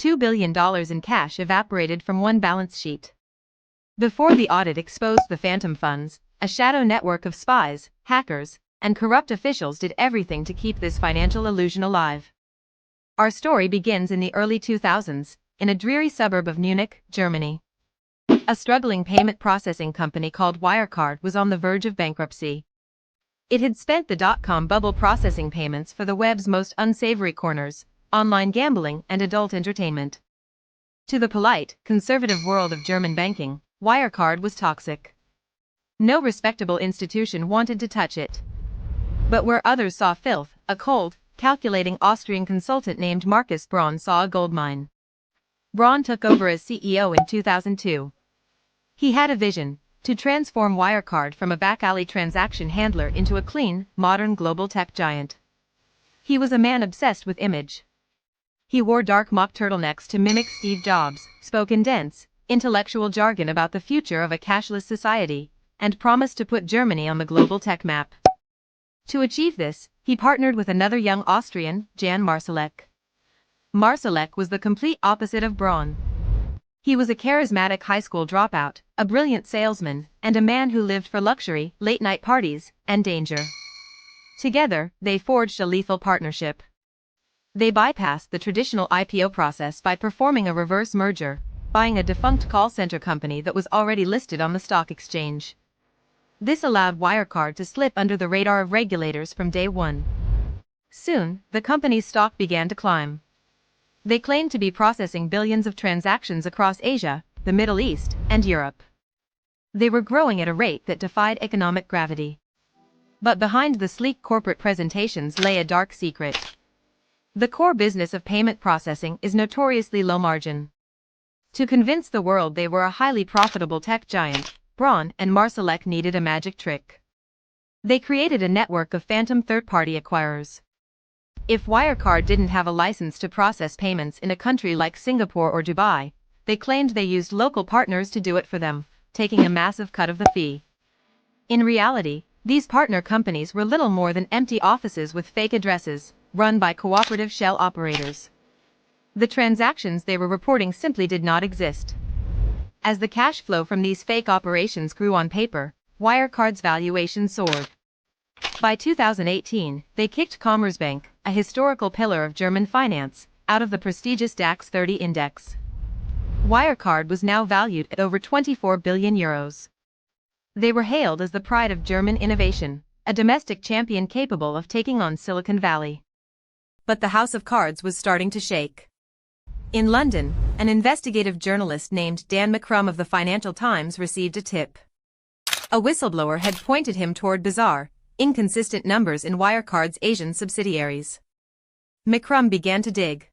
$2 billion in cash evaporated from one balance sheet. Before the audit exposed the phantom funds, a shadow network of spies, hackers, and corrupt officials did everything to keep this financial illusion alive. Our story begins in the early 2000s, in a dreary suburb of Munich, Germany. A struggling payment processing company called Wirecard was on the verge of bankruptcy. It had spent the dot-com bubble processing payments for the web's most unsavory corners, online gambling and adult entertainment. To the polite, conservative world of German banking, Wirecard was toxic. No respectable institution wanted to touch it. But where others saw filth, a cold, calculating Austrian consultant named Markus Braun saw a goldmine. Braun took over as CEO in 2002. He had a vision: to transform Wirecard from a back-alley transaction handler into a clean, modern global tech giant. He was a man obsessed with image. He wore dark mock turtlenecks to mimic Steve Jobs, spoke in dense, intellectual jargon about the future of a cashless society, and promised to put Germany on the global tech map. To achieve this, he partnered with another young Austrian, Jan Marsalek. Marsalek was the complete opposite of Braun. He was a charismatic high school dropout, a brilliant salesman, and a man who lived for luxury, late-night parties, and danger. Together, they forged a lethal partnership. They bypassed the traditional IPO process by performing a reverse merger, buying a defunct call center company that was already listed on the stock exchange. This allowed Wirecard to slip under the radar of regulators from day one. Soon, the company's stock began to climb. They claimed to be processing billions of transactions across Asia, the Middle East, and Europe. They were growing at a rate that defied economic gravity. But behind the sleek corporate presentations lay a dark secret. The core business of payment processing is notoriously low margin. To convince the world they were a highly profitable tech giant, Braun and Marsalek needed a magic trick. They created a network of phantom third-party acquirers. If Wirecard didn't have a license to process payments in a country like Singapore or Dubai, they claimed they used local partners to do it for them, taking a massive cut of the fee. In reality, these partner companies were little more than empty offices with fake addresses, run by cooperative shell operators. The transactions they were reporting simply did not exist. As the cash flow from these fake operations grew on paper, Wirecard's valuation soared. By 2018, they kicked Commerzbank, a historical pillar of German finance, out of the prestigious DAX 30 index. Wirecard was now valued at over 24 billion euros. They were hailed as the pride of German innovation, a domestic champion capable of taking on Silicon Valley. But the house of cards was starting to shake. In London, an investigative journalist named Dan McCrum of the Financial Times received a tip. A whistleblower had pointed him toward bizarre, inconsistent numbers in Wirecard's Asian subsidiaries. McCrum began to dig.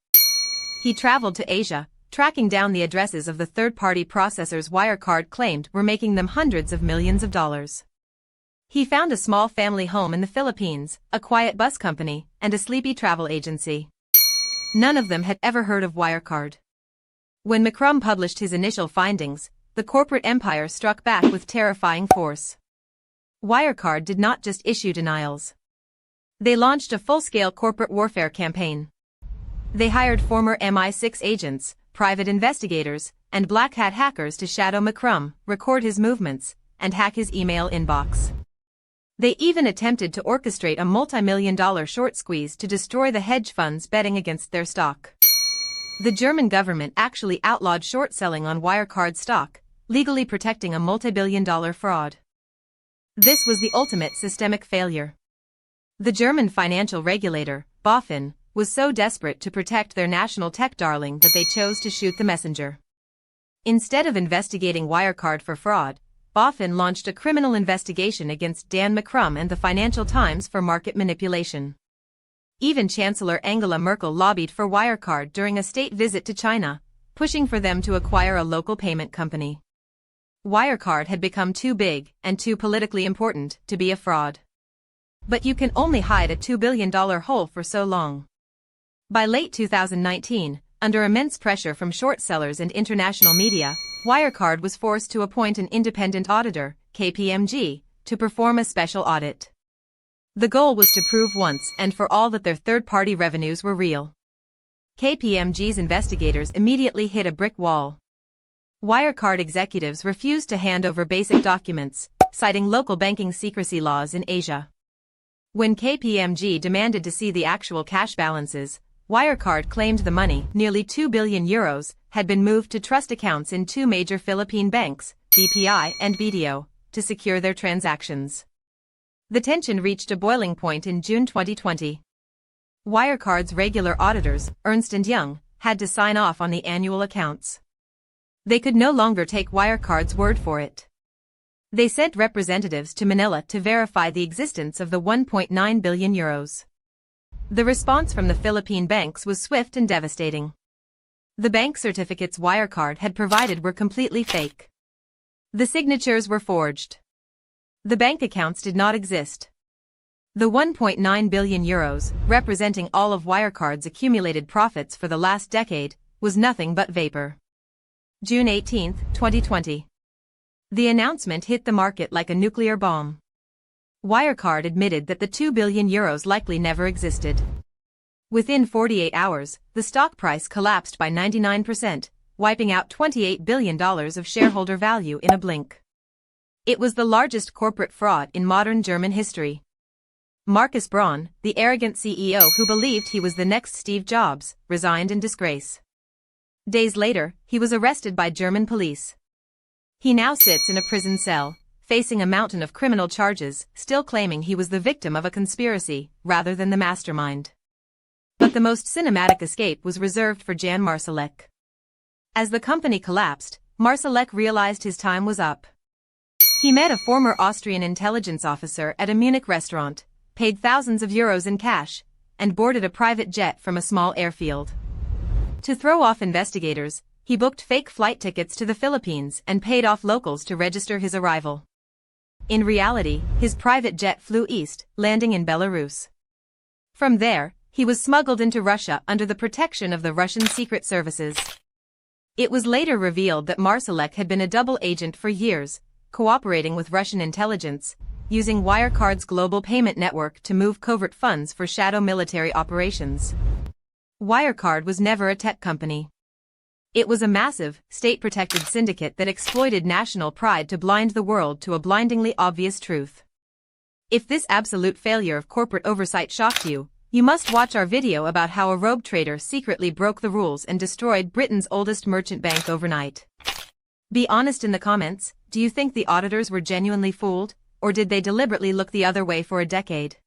He traveled to Asia, tracking down the addresses of the third-party processors Wirecard claimed were making them hundreds of millions of dollars. He found a small family home in the Philippines, a quiet bus company, and a sleepy travel agency. None of them had ever heard of Wirecard. When McCrum published his initial findings, the corporate empire struck back with terrifying force. Wirecard did not just issue denials. They launched a full-scale corporate warfare campaign. They hired former MI6 agents, private investigators, and black hat hackers to shadow McCrum, record his movements, and hack his email inbox. They even attempted to orchestrate a multi-million-dollar short squeeze to destroy the hedge funds betting against their stock. The German government actually outlawed short selling on Wirecard stock, legally protecting a multi-billion-dollar fraud. This was the ultimate systemic failure. The German financial regulator, BaFin, was so desperate to protect their national tech darling that they chose to shoot the messenger. Instead of investigating Wirecard for fraud, BaFin launched a criminal investigation against Dan McCrum and the Financial Times for market manipulation. Even Chancellor Angela Merkel lobbied for Wirecard during a state visit to China, pushing for them to acquire a local payment company. Wirecard had become too big and too politically important to be a fraud. But you can only hide a $2 billion hole for so long. By late 2019, under immense pressure from short sellers and international media, Wirecard was forced to appoint an independent auditor, KPMG, to perform a special audit. The goal was to prove once and for all that their third-party revenues were real. KPMG's investigators immediately hit a brick wall. Wirecard executives refused to hand over basic documents, citing local banking secrecy laws in Asia. When KPMG demanded to see the actual cash balances, Wirecard claimed the money, nearly €2 billion, had been moved to trust accounts in two major Philippine banks, BPI and BDO, to secure their transactions. The tension reached a boiling point in June 2020. Wirecard's regular auditors, Ernst & Young, had to sign off on the annual accounts. They could no longer take Wirecard's word for it. They sent representatives to Manila to verify the existence of the €1.9 billion. The response from the Philippine banks was swift and devastating. The bank certificates Wirecard had provided were completely fake. The signatures were forged. The bank accounts did not exist. The €1.9 billion, representing all of Wirecard's accumulated profits for the last decade, was nothing but vapor. June 18, 2020. The announcement hit the market like a nuclear bomb. Wirecard admitted that the €2 billion likely never existed. Within 48 hours, the stock price collapsed by 99%, wiping out $28 billion of shareholder value in a blink. It was the largest corporate fraud in modern German history. Markus Braun, the arrogant CEO who believed he was the next Steve Jobs, resigned in disgrace. Days later, he was arrested by German police. He now sits in a prison cell, facing a mountain of criminal charges, still claiming he was the victim of a conspiracy, rather than the mastermind. But the most cinematic escape was reserved for Jan Marsalek. As the company collapsed, Marsalek realized his time was up. He met a former Austrian intelligence officer at a Munich restaurant, paid thousands of euros in cash, and boarded a private jet from a small airfield. To throw off investigators, he booked fake flight tickets to the Philippines and paid off locals to register his arrival. In reality, his private jet flew east, landing in Belarus. From there, he was smuggled into Russia under the protection of the Russian secret services. It was later revealed that Marsalek had been a double agent for years, cooperating with Russian intelligence, using Wirecard's global payment network to move covert funds for shadow military operations. Wirecard was never a tech company. It was a massive, state-protected syndicate that exploited national pride to blind the world to a blindingly obvious truth. If this absolute failure of corporate oversight shocked you, you must watch our video about how a rogue trader secretly broke the rules and destroyed Britain's oldest merchant bank overnight. Be honest in the comments, do you think the auditors were genuinely fooled, or did they deliberately look the other way for a decade?